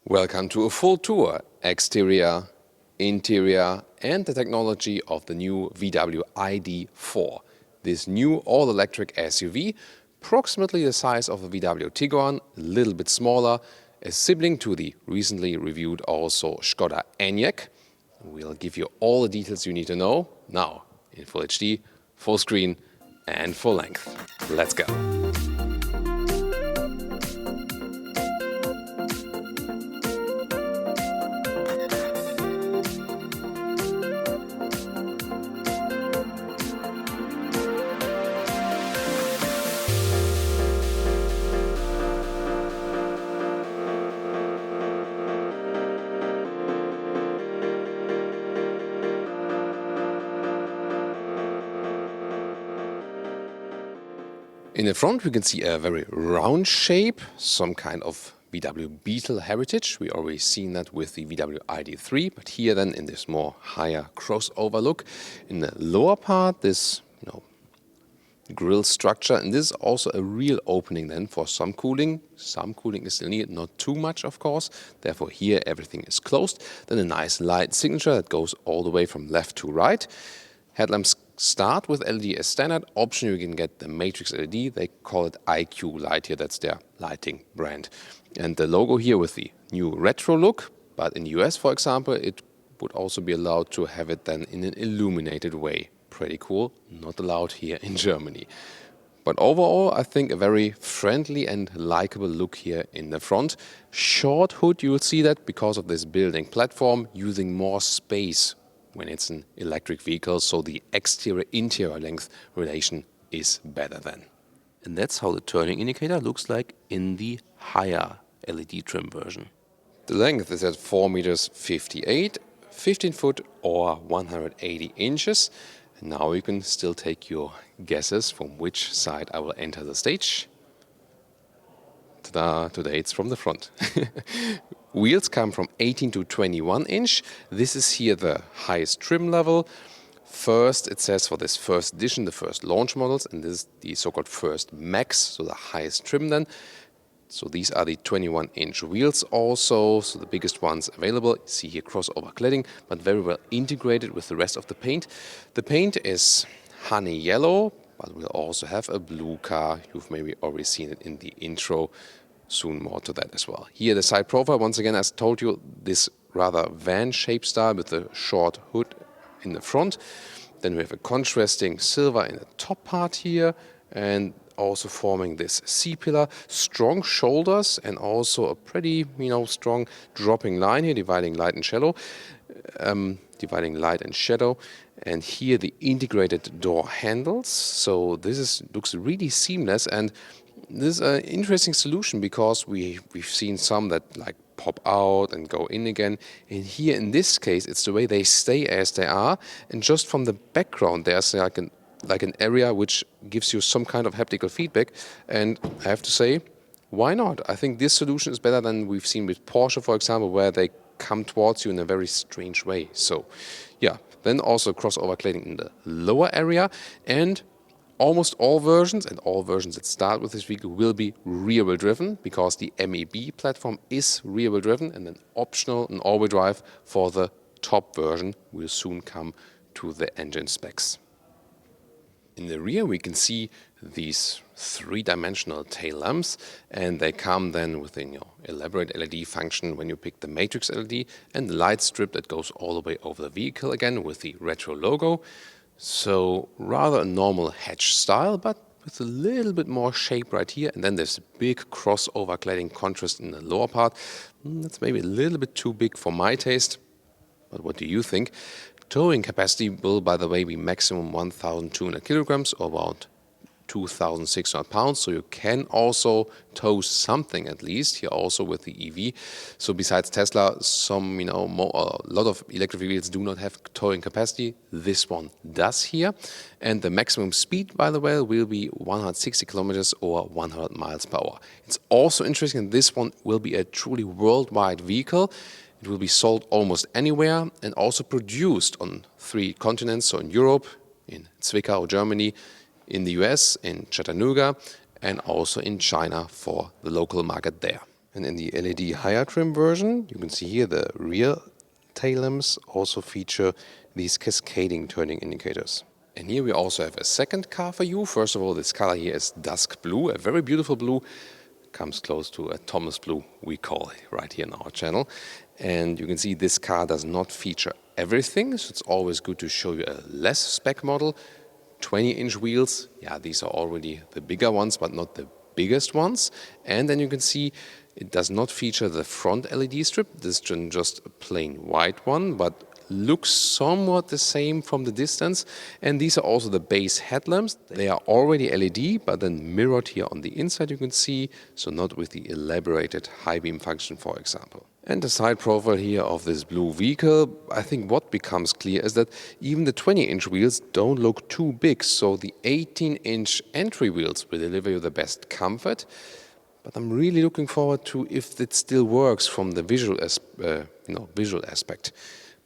Welcome to a full tour, exterior, interior and the technology of the new VW ID4. This new all-electric SUV, approximately the size of a VW Tiguan, a little bit smaller, a sibling to the recently reviewed also Skoda Enyaq. We'll give you all the details you need to know now in Full HD, full screen and full length. Let's go! In the front we can see a very round shape, some kind of VW Beetle heritage. We already seen that with the VW ID3, but here then in this more higher crossover look. In the lower part, this grille structure, and this is also a real opening then for some cooling. Some cooling is still needed, not too much of course, therefore here everything is closed. Then a nice light signature that goes all the way from left to right. Headlamps start with LED as standard. Option you can get the Matrix LED. They call it IQ Light here. That's their lighting brand. And the logo here with the new retro look. But in the US, for example, it would also be allowed to have it then in an illuminated way. Pretty cool. Not allowed here in Germany. But overall, I think a very friendly and likable look here in the front. Short hood, you will see that because of this building platform, using more space when it's an electric vehicle, so the exterior-interior length relation is better then. And that's how the turning indicator looks like in the higher LED trim version. The length is at 4 meters 58, 15 foot or 180 inches. And now you can still take your guesses from which side I will enter the stage. Ta-da, today it's from the front. Wheels come from 18 to 21 inch. This is here the highest trim level. First, it says for this first edition, the first launch models, and this is the so-called first max, so the highest trim then. So these are the 21 inch wheels also, so the biggest ones available. You see here crossover cladding, but very well integrated with the rest of the paint. The paint is honey yellow, but we'll also have a blue car. You've maybe already seen it in the intro. Soon more to that as well. Here the side profile, once again, as told you, this rather van-shaped style with a short hood in the front. Then we have a contrasting silver in the top part here and also forming this C-pillar. Strong shoulders and also a pretty, strong dropping line here, dividing light and shadow. And here the integrated door handles. So this looks really seamless, and this is an interesting solution because we've seen some that like pop out and go in again. And here in this case, it's the way they stay as they are. And just from the background, there's like an area which gives you some kind of haptical feedback. And I have to say, why not? I think this solution is better than we've seen with Porsche, for example, where they come towards you in a very strange way. So, yeah. Then also crossover cladding in the lower area, and almost all versions, and all versions that start with this vehicle, will be rear-wheel driven because the MEB platform is rear-wheel driven, and then optional an all-wheel drive for the top version will soon come to the engine specs. In the rear we can see these three-dimensional tail lamps, and they come then with an elaborate LED function when you pick the Matrix LED, and the light strip that goes all the way over the vehicle again with the retro logo. So rather a normal hatch style, but with a little bit more shape right here. And then there's a big crossover cladding contrast in the lower part. That's maybe a little bit too big for my taste, but what do you think? Towing capacity will, by the way, be maximum 1,200 kilograms or about 2,600 pounds. So you can also tow something at least here also with the EV. So besides Tesla, a lot of electric vehicles do not have towing capacity. This one does here. And the maximum speed, by the way, will be 160 kilometers or 100 miles per hour. It's also interesting, this one will be a truly worldwide vehicle. It will be sold almost anywhere and also produced on 3 continents, so in Europe, in Zwickau, Germany, in the US, in Chattanooga, and also in China for the local market there. And in the LED higher trim version, you can see here the rear tail lamps also feature these cascading turning indicators. And here we also have a second car for you. First of all, this color here is Dusk Blue, a very beautiful blue. Comes close to a Thomas Blue, we call it, right here in our channel. And you can see this car does not feature everything, so it's always good to show you a less spec model. 20-inch wheels, yeah, these are already the bigger ones, but not the biggest ones. And then you can see it does not feature the front LED strip. This is just a plain white one, but looks somewhat the same from the distance. And these are also the base headlamps. They are already LED, but then mirrored here on the inside you can see, so not with the elaborated high beam function, for example. And the side profile here of this blue vehicle, I think what becomes clear is that even the 20-inch wheels don't look too big, so the 18-inch entry wheels will deliver you the best comfort. But I'm really looking forward to if it still works from the visual aspect.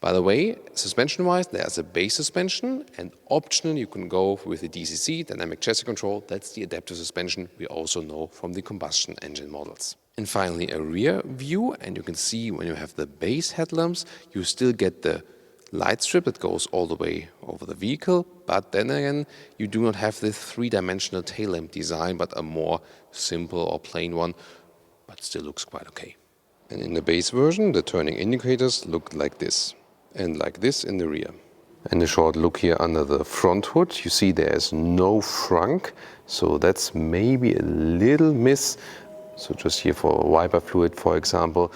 By the way, suspension-wise, there's a base suspension, and optional you can go with the DCC, dynamic chassis control. That's the adaptive suspension we also know from the combustion engine models. And finally, a rear view, and you can see when you have the base headlamps, you still get the light strip that goes all the way over the vehicle, but then again, you do not have the three-dimensional tail lamp design, but a more simple or plain one, but still looks quite okay. And in the base version, the turning indicators look like this, and like this in the rear. And a short look here under the front hood, you see there's no frunk, so that's maybe a little miss. So just here for wiper fluid, for example.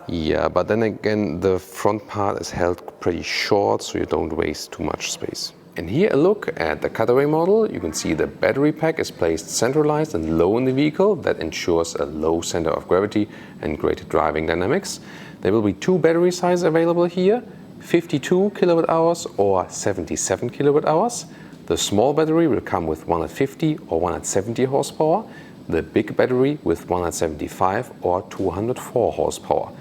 Yeah, but then again, the front part is held pretty short, so you don't waste too much space. And here a look at the cutaway model. You can see the battery pack is placed centralized and low in the vehicle. That ensures a low center of gravity and great driving dynamics. There will be two battery sizes available here, 52 kilowatt hours or 77 kilowatt hours. The small battery will come with 150 or 170 horsepower. The big battery with 175 or 204 horsepower.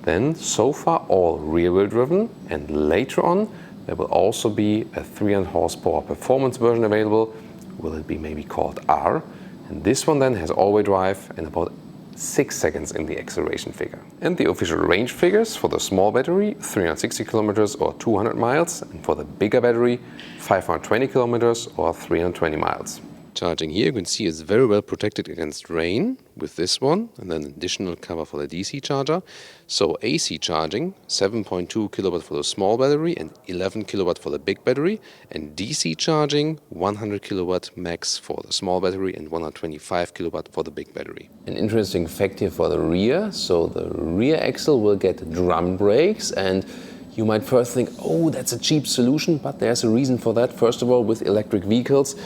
Then, so far all rear-wheel driven, and later on there will also be a 300 horsepower performance version available. Will it be maybe called R? And this one then has all-wheel drive and about 6 seconds in the acceleration figure. And the official range figures for the small battery, 360 kilometers or 200 miles, and for the bigger battery, 520 kilometers or 320 miles. Charging here, you can see it's very well protected against rain with this one, and then additional cover for the DC charger. So AC charging, 7.2 kilowatt for the small battery and 11 kilowatt for the big battery, and DC charging, 100 kilowatt max for the small battery and 125 kilowatt for the big battery. An interesting fact here for the rear, so the rear axle will get drum brakes, and you might first think, oh, that's a cheap solution, but there's a reason for that. First of all, with electric vehicles,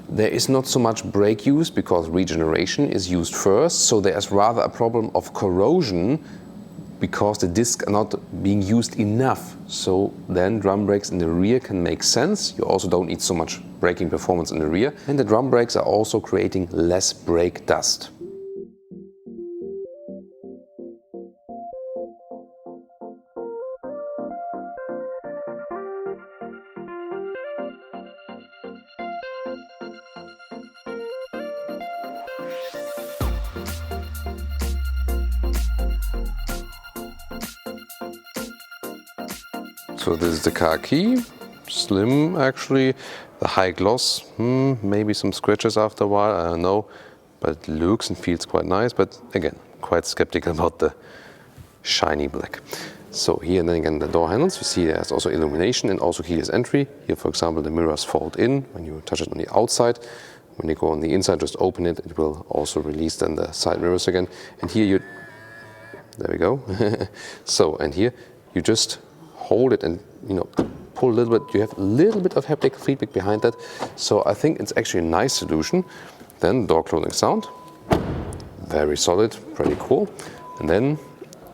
there is not so much brake use because regeneration is used first, so there's rather a problem of corrosion because the discs are not being used enough. So then drum brakes in the rear can make sense. You also don't need so much braking performance in the rear, and the drum brakes are also creating less brake dust. So this is the car key, slim actually, the high gloss, maybe some scratches after a while, I don't know, but it looks and feels quite nice, but again, quite skeptical about the shiny black. So here and then again the door handles, you see there's also illumination and also keyless entry. Here for example the mirrors fold in when you touch it on the outside. When you go on the inside, just open it, it will also release then the side mirrors again. And here there we go. So, and here you just hold it and pull a little bit. You have a little bit of haptic feedback behind that, so I think it's actually a nice solution. Then door closing sound, very solid, pretty cool. And then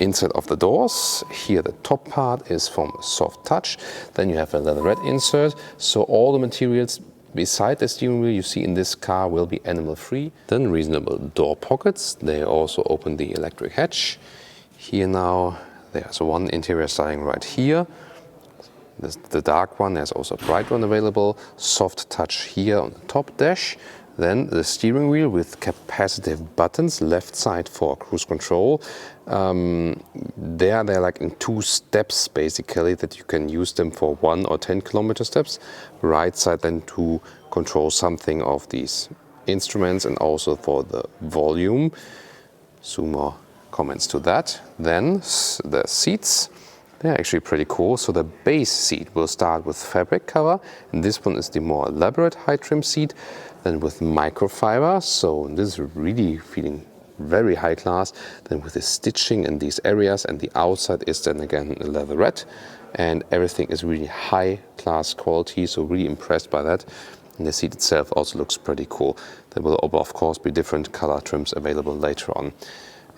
inside of the doors, here the top part is from soft touch. Then you have a leatherette insert, so all the materials beside the steering wheel you see in this car will be animal free. Then reasonable door pockets, they also open the electric hatch. Here now there's one interior styling right here. The dark one, there's also a bright one available. Soft touch here on the top dash. Then the steering wheel with capacitive buttons, left side for cruise control. They're like in 2 steps basically, that you can use them for 1 or 10 kilometer steps. Right side then to control something of these instruments and also for the volume. Some more comments to that. Then the seats. They're actually pretty cool. So the base seat will start with fabric cover, and this one is the more elaborate high trim seat, then with microfiber. So this is really feeling very high class. Then with the stitching in these areas, and the outside is then again leatherette, and everything is really high class quality. So really impressed by that. And the seat itself also looks pretty cool. There will of course be different color trims available later on.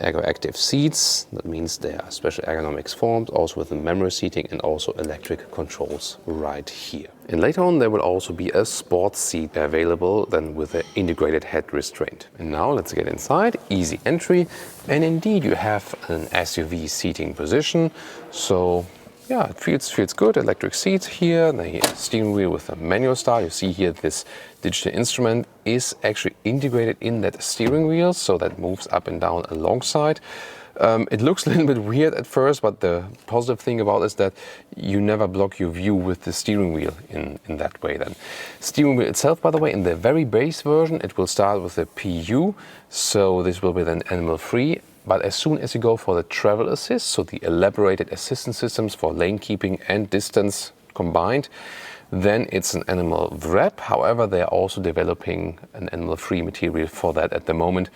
Ergo active seats, that means they are special ergonomics formed, also with the memory seating and also electric controls right here. And later on there will also be a sports seat available, then with an integrated head restraint. And now let's get inside, easy entry, and indeed you have an SUV seating position. So yeah, it feels good. Electric seats here, the steering wheel with a manual start. You see here this digital instrument is actually integrated in that steering wheel, so that moves up and down alongside. It looks a little bit weird at first, but the positive thing about it is that you never block your view with the steering wheel in that way then. Steering wheel itself, by the way, in the very base version, it will start with a PU, so this will be then animal free. But as soon as you go for the travel assist, so the elaborated assistance systems for lane keeping and distance combined, then it's an animal wrap. However, they are also developing an animal-free material for that at the moment,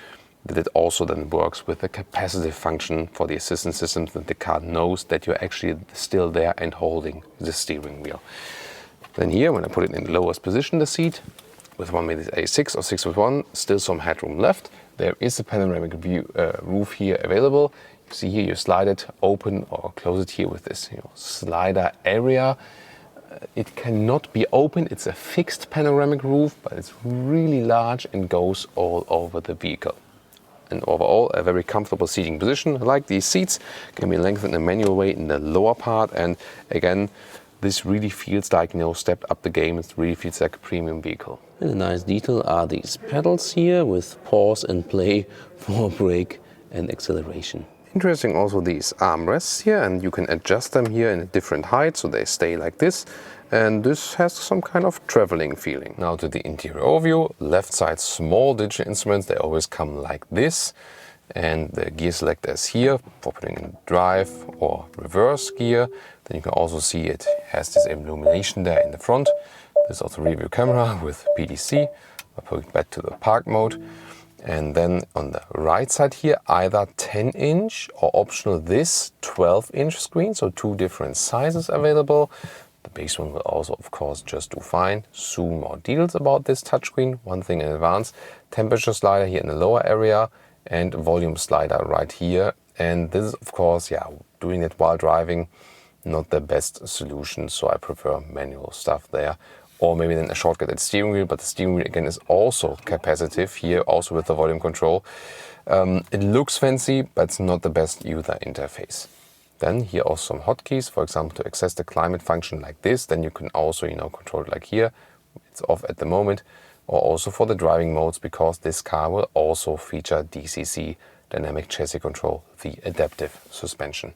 that it also then works with the capacitive function for the assistance systems, that the car knows that you're actually still there and holding the steering wheel. Then here, when I put it in the lowest position, the seat, with 1.86 or 6.1, still some headroom left. There is a panoramic view, roof here available. You see here, you slide it open or close it here with this slider area. It cannot be open. It's a fixed panoramic roof, but it's really large and goes all over the vehicle. And overall, a very comfortable seating position. I like these seats, can be lengthened in a manual way in the lower part. And again, this really feels like, stepped up the game. It really feels like a premium vehicle. And a nice detail are these pedals here with pause and play for brake and acceleration. Interesting also these armrests here, and you can adjust them here in a different height, so they stay like this. And this has some kind of traveling feeling. Now to the interior overview. Left side, small digital instruments. They always come like this. And the gear selector is here for putting in drive or reverse gear. Then you can also see it has this illumination there in the front. There's also a rear camera with PDC. I'll put it back to the park mode. And then on the right side here, either 10-inch or optional this 12-inch screen. So 2 different sizes available. The base one will also, of course, just do fine. Soon more details about this touchscreen. One thing in advance, temperature slider here in the lower area and volume slider right here. And this is, of course, doing it while driving, not the best solution. So I prefer manual stuff there. Or maybe then a shortcut at steering wheel, but the steering wheel again is also capacitive here, also with the volume control. It looks fancy, but it's not the best user interface. Then here are some hotkeys, for example, to access the climate function like this. Then you can also, control it like here. It's off at the moment. Or also for the driving modes, because this car will also feature DCC, dynamic chassis control, the adaptive suspension.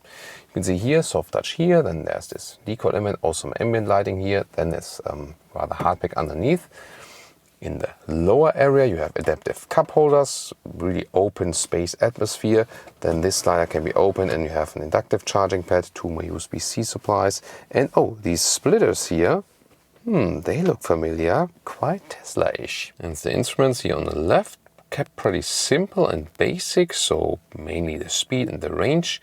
You can see here, soft touch here, then there's this decal element, also some ambient lighting here, then there's rather hardback underneath. In the lower area you have adaptive cup holders, really open space atmosphere. Then this slider can be open and you have an inductive charging pad, 2 more USB-C supplies. And these splitters here, they look familiar, quite Tesla-ish. And the instruments here on the left, kept pretty simple and basic, so mainly the speed and the range.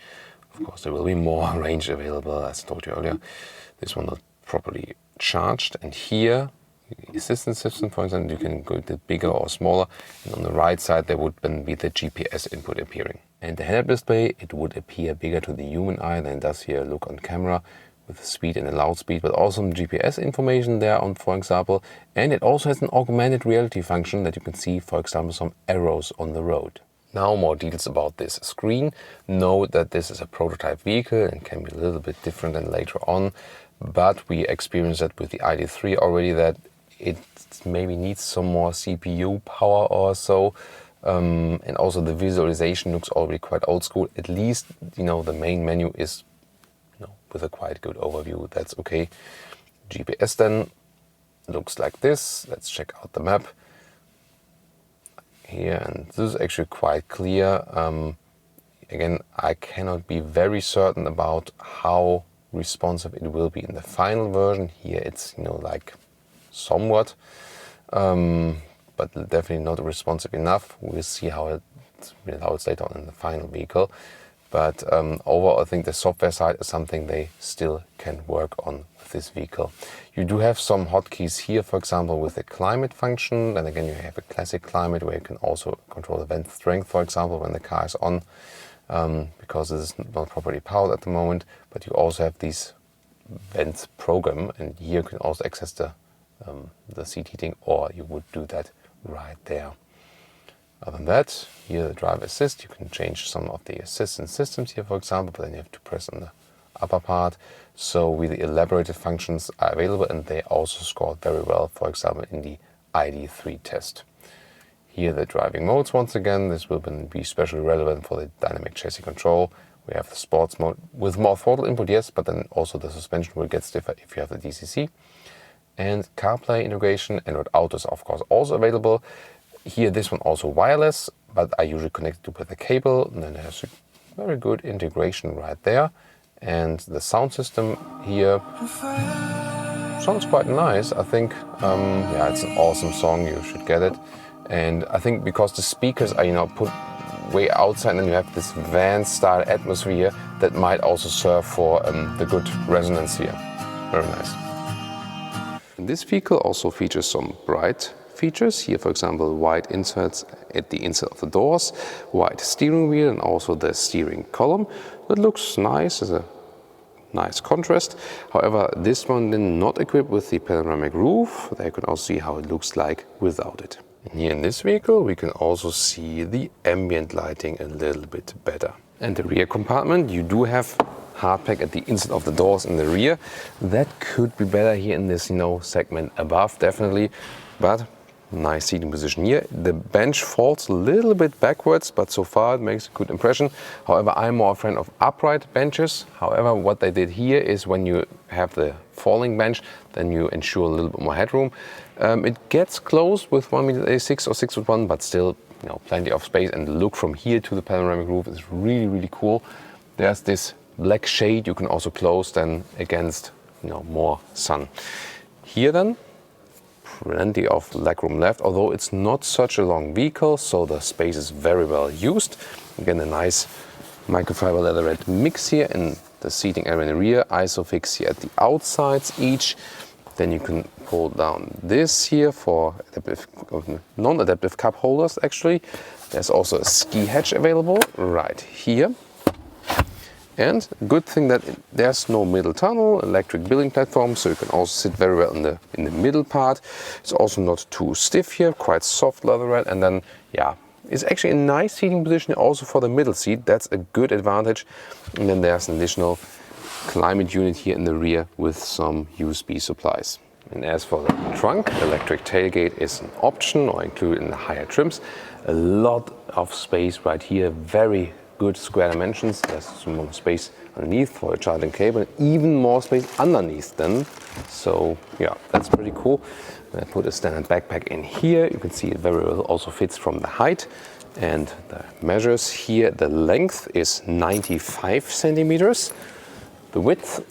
Of course, there will be more range available, as I told you earlier. This one not properly charged. And here, the assistance system, for example, you can go a bit bigger or smaller. And on the right side, there would then be the GPS input appearing. And the head-up display, it would appear bigger to the human eye than it does here look on camera, with the speed and the loud speed, but also some GPS information there on, for example. And it also has an augmented reality function that you can see, for example, some arrows on the road. Now more details about this screen. Note that this is a prototype vehicle and can be a little bit different than later on, but we experienced that with the ID3 already, that it maybe needs some more CPU power or so. And also the visualization looks already quite old school. At least, you know, the main menu is, you know, with a quite good overview. That's okay. GPS then looks like this. Let's check out the map here, and this is actually quite clear. Again, I cannot be very certain about how responsive it will be in the final version. Here it's, you know, like somewhat, but definitely not responsive enough. We'll see how it's later on in the final vehicle. But overall, I think the software side is something they still can work on with this vehicle. You do have some hotkeys here, for example, with the climate function. And again, you have a classic climate where you can also control the vent strength, for example, when the car is on, because this is not properly powered at the moment. But you also have these vents program, and here you can also access the seat heating, or you would do that right there. Other than that, here the driver assist, you can change some of the assistance systems here, for example, but then you have to press on the upper part. So with the elaborated functions are available, and they also scored very well, for example, in the ID3 test. Here the driving modes, once again, this will be especially relevant for the dynamic chassis control. We have the sports mode with more throttle input, yes, but then also the suspension will get stiffer if you have the DCC. And CarPlay integration, Android Auto is of course also available. Here, this one also wireless, but I usually connect it with a cable, and then there's a very good integration right there. And the sound system here sounds quite nice. I think, yeah, it's an awesome song. You should get it. And I think because the speakers are, you know, put way outside, and you have this van-style atmosphere, that might also serve for the good resonance here. Very nice. And this vehicle also features some bright features. Here, for example, white inserts at the inside of the doors, white steering wheel, and also the steering column. That looks nice as a nice contrast. However, this one is not equipped with the panoramic roof. There you can also see how it looks like without it. And here in this vehicle, we can also see the ambient lighting a little bit better. And the rear compartment, you do have hardpack at the inside of the doors in the rear. That could be better here in this, you know, segment above, definitely. But nice seating position here. The bench falls a little bit backwards, but so far it makes a good impression. However, I'm more a fan of upright benches. However, what they did here is when you have the falling bench, then you ensure a little bit more headroom. It gets close with 1.86 or 6'1", but still, you know, plenty of space. And the look from here to the panoramic roof is really, really cool. There's this black shade you can also close then against, you know, more sun. Here then, plenty of legroom left, although it's not such a long vehicle, so the space is very well used. Again, a nice microfiber leatherette mix here in the seating area in the rear, ISOFIX here at the outsides each. Then you can pull down this here for non-adaptive cup holders actually. There's also a ski hatch available right here. And good thing that there's no middle tunnel, electric building platform, so you can also sit very well in the middle part. It's also not too stiff here, quite soft leatherette, and then yeah, it's actually a nice seating position also for the middle seat. That's a good advantage. And then there's an additional climate unit here in the rear with some USB supplies. And as for the trunk, electric tailgate is an option or included in the higher trims. A lot of space right here, very good square dimensions. There's some more space underneath for a charging cable, and even more space underneath then. So yeah, that's pretty cool. When I put a standard backpack in here, you can see it very well also fits from the height. And the measures here, the length is 95 centimeters. The width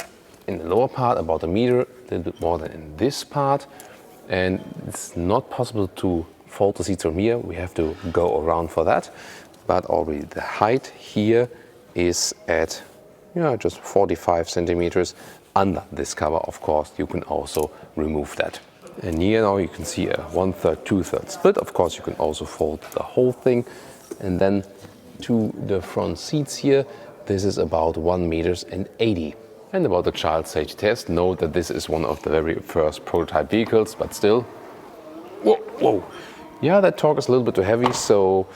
in the lower part about a meter, a little bit more than in this part. And it's not possible to fold the seats from here. We have to go around for that. But already the height here is at just 45 centimeters. Under this cover, of course, you can also remove that. And here now you can see a 1/3, 2/3 split. Of course, you can also fold the whole thing. And then to the front seats here, this is about 1.80 meters. And about the child safety test, note that this is one of the very first prototype vehicles, but still, whoa. Yeah, that torque is a little bit too heavy, so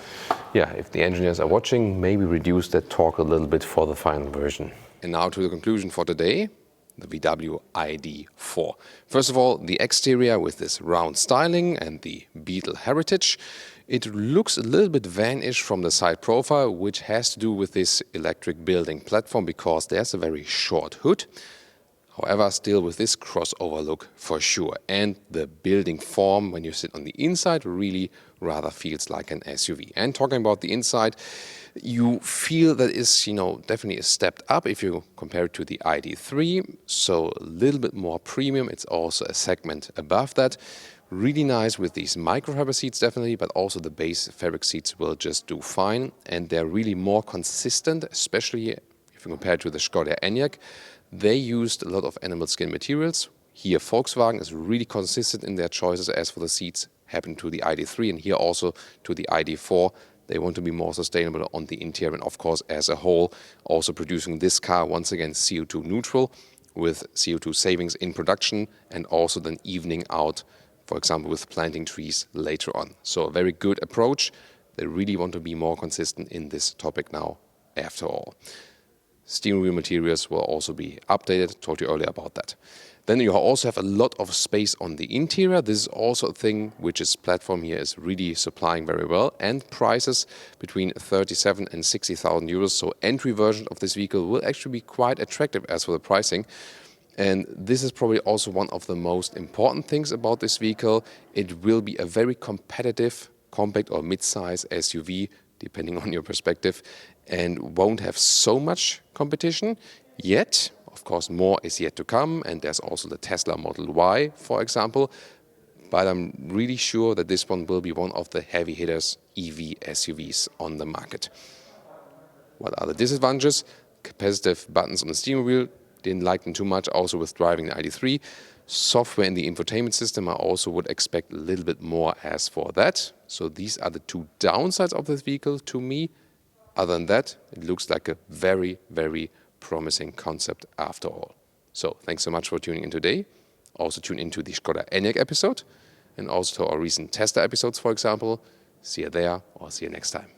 yeah, if the engineers are watching, maybe reduce that torque a little bit for the final version. And now to the conclusion for today. the VW ID4. First of all, the exterior with this round styling and the Beetle heritage. It looks a little bit vanish from the side profile, which has to do with this electric building platform because there's a very short hood. However, still with this crossover look for sure. And the building form, when you sit on the inside, really rather feels like an SUV. And talking about the inside, you feel that is, definitely a step up if you compare it to the ID3. So a little bit more premium. It's also a segment above that. Really nice with these microfiber seats definitely, but also the base fabric seats will just do fine. And they're really more consistent, especially if you compare it to the Skoda Enyaq. They used a lot of animal skin materials. Here Volkswagen is really consistent in their choices as for the seats, happened to the ID3 and here also to the ID4. They want to be more sustainable on the interior and of course as a whole, also producing this car once again CO2 neutral with CO2 savings in production and also then evening out, for example, with planting trees later on. So a very good approach. They really want to be more consistent in this topic now after all. Steering wheel materials will also be updated, told you earlier about that. Then you also have a lot of space on the interior. This is also a thing which this platform here is really supplying very well. And prices between 37 and 60,000 euros. So entry version of this vehicle will actually be quite attractive as for the pricing. And this is probably also one of the most important things about this vehicle. It will be a very competitive compact or mid-size SUV, depending on your perspective, and won't have so much competition yet. Of course, more is yet to come, and there's also the Tesla Model Y, for example. But I'm really sure that this one will be one of the heavy hitters EV SUVs on the market. What are the disadvantages? Capacitive buttons on the steering wheel, didn't like them too much, also with driving the ID3. Software in the infotainment system, I also would expect a little bit more as for that. So these are the two downsides of this vehicle to me. Other than that, it looks like a very, very promising concept after all. So thanks so much for tuning in today. Also tune into the Skoda Enyaq episode and also to our recent Tesla episodes, for example. See you there or see you next time.